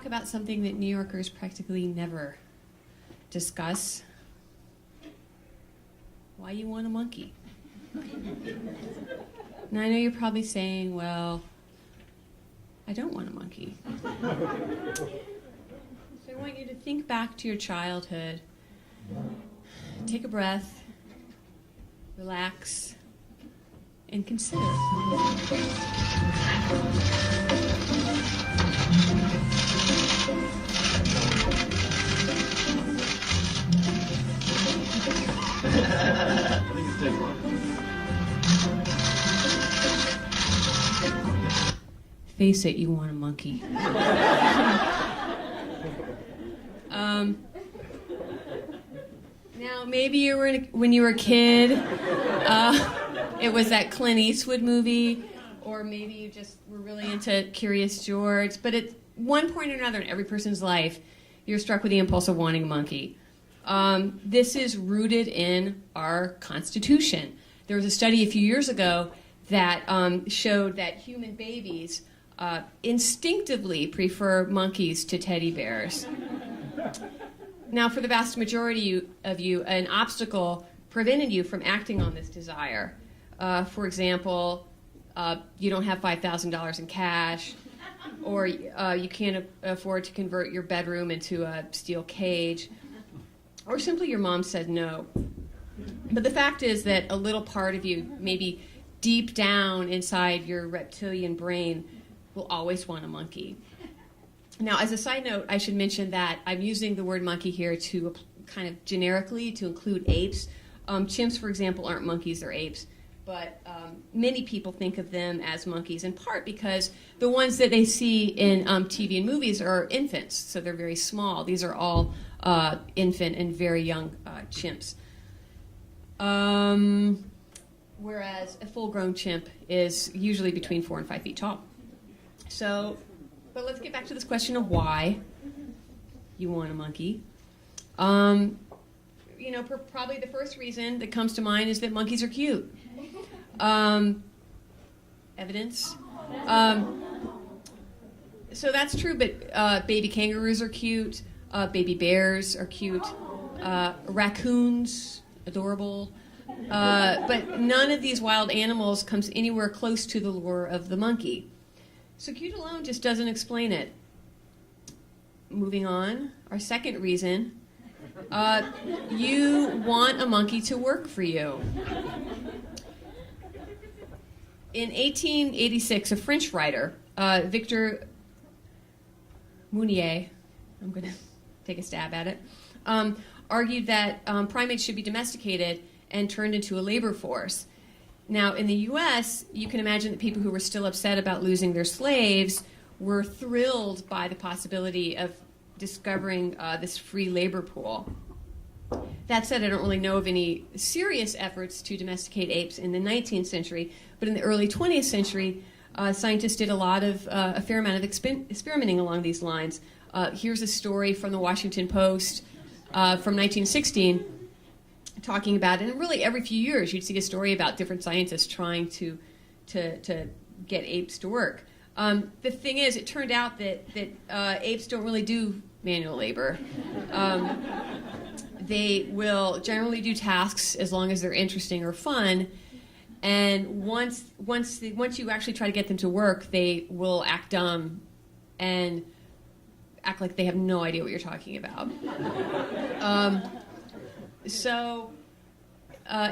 talk about something that New Yorkers practically never discuss. Why you want a monkey? Now, I know you're probably saying, well, I don't want a monkey. So I want you to think back to your childhood. Take a breath, relax, and consider. Face it, you want a monkey. Now, maybe when you were a kid, it was that Clint Eastwood movie, or maybe you just were really into Curious George. But at one point or another in every person's life, you're struck with the impulse of wanting a monkey. This is rooted in our Constitution. There was a study a few years ago that showed that human babies instinctively prefer monkeys to teddy bears. Now, for the vast majority of you, an obstacle prevented you from acting on this desire. For example, you don't have $5,000 in cash, or you can't afford to convert your bedroom into a steel cage, or simply your mom said no. But the fact is that a little part of you, maybe deep down inside your reptilian brain, will always want a monkey. Now, as a side note, I should mention that I'm using the word monkey here to kind of generically to include apes. Chimps, for example, aren't monkeys, they're apes. But many people think of them as monkeys, in part because the ones that they see in TV and movies are infants, so they're very small. These are all infant and very young chimps. Whereas a full-grown chimp is usually between 4 and 5 feet tall. So, but let's get back to this question of why you want a monkey. Probably the first reason that comes to mind is that monkeys are cute. Evidence. So that's true, but baby kangaroos are cute, baby bears are cute, raccoons, adorable. But none of these wild animals comes anywhere close to the lure of the monkey. So cute alone just doesn't explain it. Moving on, our second reason, you want a monkey to work for you. In 1886, a French writer, Victor Mounier, I'm going to take a stab at it, argued that primates should be domesticated and turned into a labor force. Now, in the U.S., you can imagine that people who were still upset about losing their slaves were thrilled by the possibility of discovering this free labor pool. That said, I don't really know of any serious efforts to domesticate apes in the 19th century, but in the early 20th century, scientists did a fair amount of experimenting along these lines. Here's a story from the Washington Post from 1916 talking about it. And really every few years you'd see a story about different scientists trying to get apes to work. The thing is, it turned out that apes don't really do manual labor. They will generally do tasks as long as they're interesting or fun. And once you actually try to get them to work, they will act dumb and act like they have no idea what you're talking about.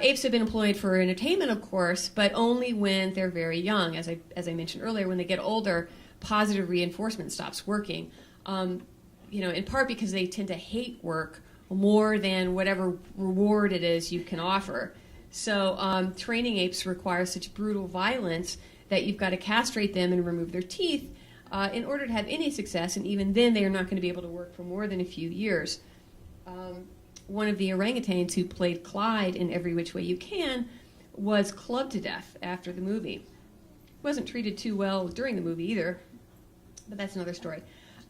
Apes have been employed for entertainment, of course, but only when they're very young. As I mentioned earlier, when they get older, positive reinforcement stops working. In part because they tend to hate work more than whatever reward it is you can offer. So training apes requires such brutal violence that you've got to castrate them and remove their teeth in order to have any success, and even then they are not going to be able to work for more than a few years. One of the orangutans who played Clyde in Every Which Way You Can was clubbed to death after the movie. Wasn't treated too well during the movie either, but that's another story.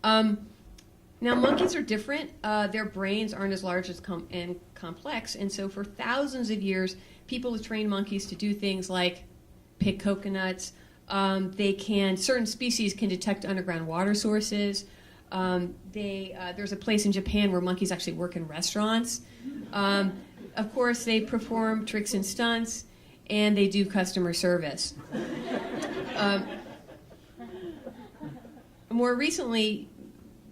Now, monkeys are different. Their brains aren't as large and complex, and so for thousands of years, people have trained monkeys to do things like pick coconuts. Certain species can detect underground water sources. There's a place in Japan where monkeys actually work in restaurants. Of course, they perform tricks and stunts, and they do customer service. More recently,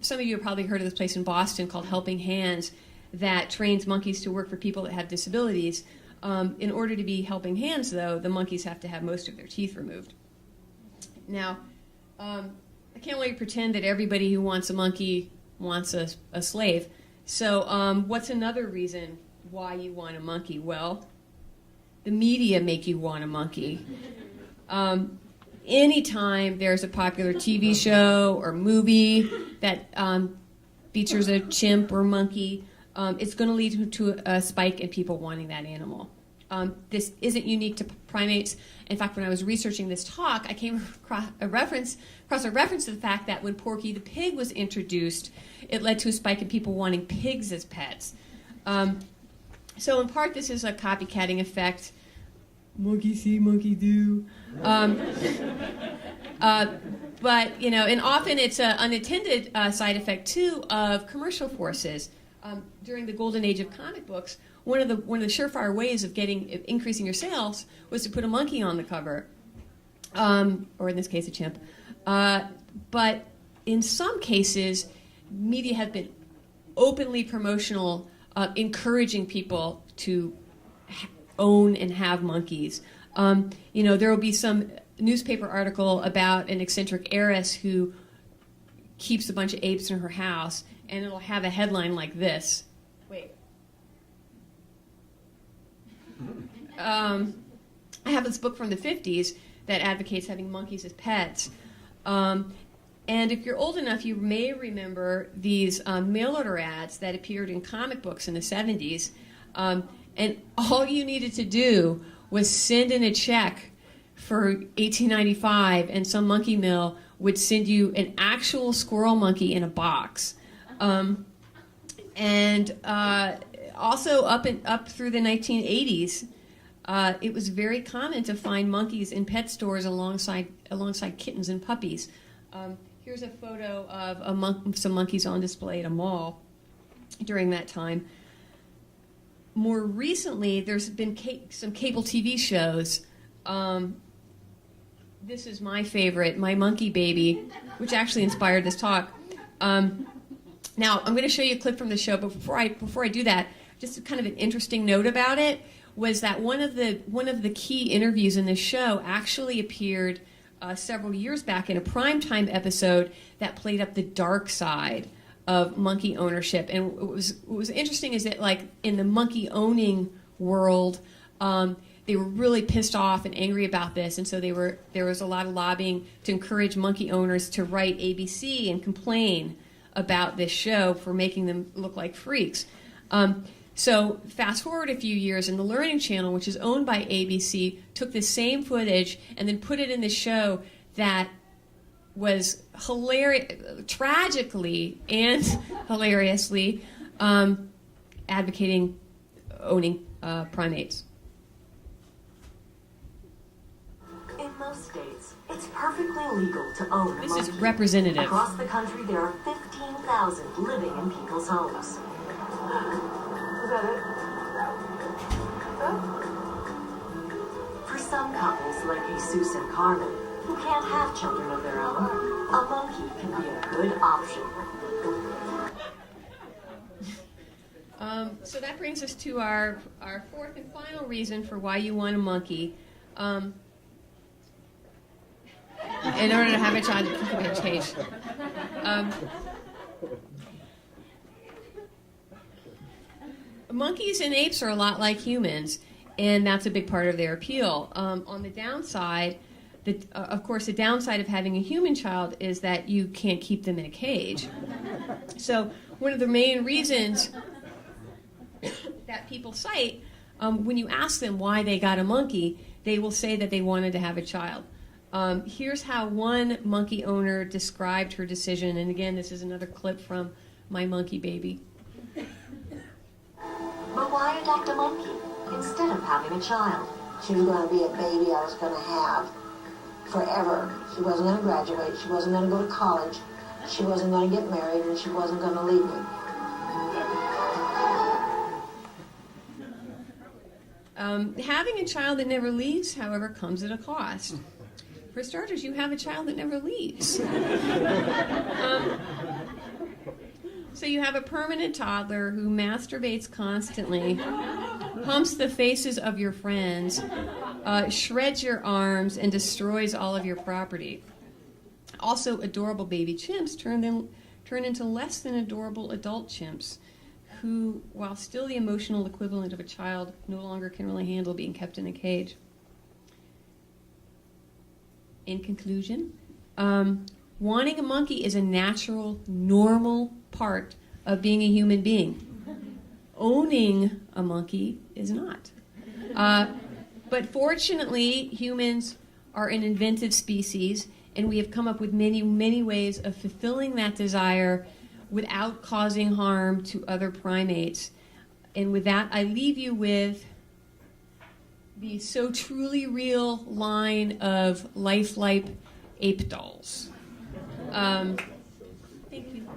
some of you have probably heard of this place in Boston called Helping Hands that trains monkeys to work for people that have disabilities. In order to be helping hands, though, the monkeys have to have most of their teeth removed. Now, I can't let you pretend that everybody who wants a monkey wants a slave. So what's another reason why you want a monkey? Well, the media make you want a monkey. Anytime there's a popular TV show or movie that features a chimp or monkey, it's going to lead to a spike in people wanting that animal. This isn't unique to primates. In fact, when I was researching this talk, I came across a reference to the fact that when Porky the pig was introduced, it led to a spike in people wanting pigs as pets. So in part, this is a copycatting effect. Monkey see, monkey do. But, and often it's an unintended side effect, too, of commercial forces. During the golden age of comic books, one of the surefire ways of increasing your sales was to put a monkey on the cover, or in this case, a chimp. But in some cases, media have been openly promotional, encouraging people to own and have monkeys. There will be some newspaper article about an eccentric heiress who keeps a bunch of apes in her house, and it'll have a headline like this. Wait. I have this book from the 50s that advocates having monkeys as pets. And if you're old enough, you may remember these mail order ads that appeared in comic books in the 70s. And all you needed to do was send in a check for $18.95, and some monkey mill would send you an actual squirrel monkey in a box. Also up through the 1980s, it was very common to find monkeys in pet stores alongside kittens and puppies. Here's a photo of some monkeys on display at a mall during that time. More recently, there's been some cable TV shows. This is my favorite, My Monkey Baby, which actually inspired this talk. Now, I'm going to show you a clip from the show, but before I do that, just kind of an interesting note about it was that one of the key interviews in this show actually appeared several years back in a primetime episode that played up the dark side of monkey ownership. And what was interesting is that, like, in the monkey owning world, they were really pissed off and angry about this, and so there was a lot of lobbying to encourage monkey owners to write ABC and complain about this show for making them look like freaks. So fast forward a few years, and the Learning Channel, which is owned by ABC, took the same footage and then put it in the show that was tragically and hilariously advocating owning primates. In most states, it's perfectly legal to own a monkey. This is representative. Across the country, there are 15,000 living in people's homes. Is that it? For some couples, like Jesus and Carmen, who can't have children of their own, a monkey can be a good option. So that brings us to our fourth and final reason for why you want a monkey. In order to have a child, it can be changed. Monkeys and apes are a lot like humans, and that's a big part of their appeal. On the downside, of course, the downside of having a human child is that you can't keep them in a cage. So one of the main reasons that people cite, when you ask them why they got a monkey, they will say that they wanted to have a child. Here's how one monkey owner described her decision, and again, this is another clip from My Monkey Baby. But why adopt a monkey instead of having a child? She was going to be a baby I was going to have forever. She wasn't going to graduate. She wasn't going to go to college. She wasn't going to get married and she wasn't going to leave me. Having a child that never leaves, however, comes at a cost. For starters, you have a child that never leaves. So you have a permanent toddler who masturbates constantly, humps the faces of your friends, shreds your arms, and destroys all of your property. Also, adorable baby chimps turn into less than adorable adult chimps, who, while still the emotional equivalent of a child, no longer can really handle being kept in a cage. In conclusion, wanting a monkey is a natural, normal part of being a human being. Owning a monkey is not. But fortunately, humans are an inventive species, and we have come up with many, many ways of fulfilling that desire without causing harm to other primates. And with that, I leave you with the so truly real line of lifelike ape dolls. Thank you.